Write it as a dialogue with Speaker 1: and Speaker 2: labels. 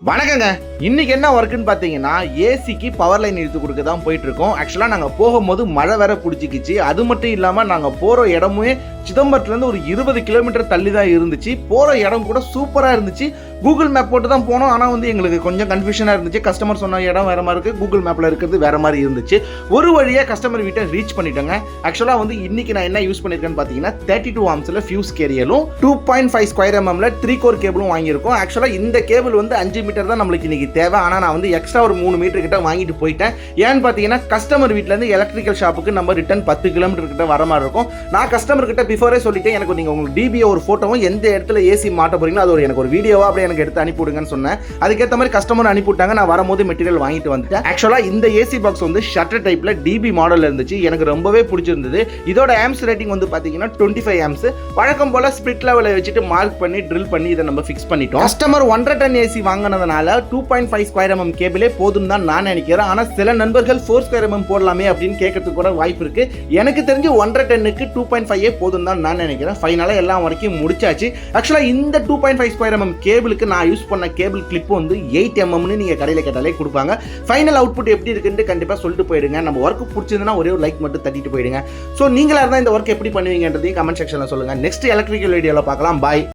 Speaker 1: வணக்கங்க. இன்னைக்கு என்ன ஒர்க்குன்னு பார்த்தீங்கன்னா, ஏசிக்கு பவர் லைன் இழுத்து கொடுக்க தான் போயிட்டு இருக்கோம். ஆக்சுவலாக நாங்கள் போகும்போது மழை வேற பிடிச்சிக்கிச்சு. அது மட்டும் இல்லாமல் நாங்கள் போகிற இடமுமே சிதம்பரத்துலேருந்து ஒரு 20 கிலோமீட்டர் தள்ளி தான் இருந்துச்சு. போகிற இடம் கூட சூப்பராக இருந்துச்சு. கூகுள் மேப் போட்டு தான் போனோம். ஆனால் எங்களுக்கு கொஞ்சம் கன்ஃபியூஷனாக இருந்துச்சு. கஸ்டமர் சொன்ன இடம் வேறு மாதிரி இருக்குது, கூகுள் மேப்பில் இருக்கிறது வேறு மாதிரி இருந்துச்சு. ஒரு வழியாக கஸ்டமர் வீட்டை ரீச் பண்ணிட்டோங்க. ஆக்சுவலாக இன்றைக்கி நான் என்ன யூஸ் பண்ணியிருக்கேன்னு பார்த்தீங்கன்னா, 32 ஆம்ஸில் ஃபியூஸ் கேரியலும் 2.5 ஸ்கொயர் எம்எம்ல 3 கோர் கேபிளும் வாங்கியிருக்கோம். ஆக்சுவலாக இந்த கேபிள் 5 மீட்டர் தான் நம்மளுக்கு இன்றைக்கி தேவை. ஆனால் நான் எக்ஸ்ட்ரா ஒரு 3 மீட்டர் கிட்ட வாங்கிட்டு போயிட்டேன். ஏன்னு பார்த்தீங்கன்னா, கஸ்டமர் வீட்டிலேருந்து எலக்ட்ரிக்கல் ஷாப்புக்கு நம்ம ரிட்டன் 10 கிலோமீட்டர் கிட்ட வர மாதிரி இருக்கும். நான் கஸ்டமர் கிட்ட பிஃபோரே சொல்லிட்டேன், எனக்கு நீங்கள் உங்களுக்கு டிபியை ஒரு ஃபோட்டோவும் எந்த இடத்துல ஏசி மாட்ட போறீங்களோ அது எனக்கு ஒரு வீடியோவாக அப்படியே எனக்கு எடுத்து அனுப்பிவிடுங்கன்னு சொன்னேன். அதுக்கேற்ற மாதிரி கஸ்டமர் அனுப்பிவிட்டாங்க. நான் வரும்போது மெட்டீரியல் வாங்கிட்டு வந்துட்டேன். ஆக்சுவலாக இந்த ஏசி பாக்ஸ் ஷட்டர் டைப்பில் டிபி மாடல் இருந்துச்சு. எனக்கு ரொம்பவே பிடிச்சிருந்தது. இதோட ஆம்ஸ் ரேட்டிங் பார்த்தீங்கன்னா 25 ஆம்ஸ். வழக்கம் போல ஸ்பிளிட் லெவலை வச்சுட்டு மார்க் பண்ணி ட்ரில் பண்ணி இதை நம்ம ஃபிக்ஸ் பண்ணிட்டோம். கஸ்டமர் 1.5 டன் ஏசி வாங்கினதுனால 2.5 ஸ்கொயர் எம்எம் கேபிளே போதும் தான் நான் நினைக்கிறேன். ஆனால் சில நண்பர்கள் 4 ஸ்கொயர் எம்எம் போடலாமே அப்படின்னு கேட்கறதுக்கு கூட வாய்ப்பு இருக்கு. எனக்கு தெரிஞ்சு 1.5 டன்னுக்கு 2.5 போதும் தான் நான் நினைக்கிறேன். ஃபைனலாக எல்லாம் வரைக்கும் முடிச்சாச்சு. ஆக்சுவலாக இந்த 2.5 ஸ்கொயர் எம்எம் கேபிளுக்கு நான் யூஸ் பண்ண கேபிள் கிளிப் 8 எம்எம்னு நீங்கள் கடையில் கேட்டாலே கொடுப்பாங்க. ஃபைனல் அவுட்புட் எப்படி இருக்குன்னு கண்டிப்பாக சொல்லிட்டு போயிடுங்க. நம்ம ஒர்க் பிடிச்சிருந்தா ஒரே ஒரு லைக் மட்டும் தட்டிட்டு போயிடுங்க. ஸோ நீங்களா இருந்தால் இந்த ஒர்க் எப்படி பண்ணுவீங்கன்றதையும் கமெண்ட் செக்ஷனில் சொல்லுங்கள். நெக்ஸ்ட் எலக்ட்ரிக்கல் வீடியோவில் பார்க்கலாம். பாய்.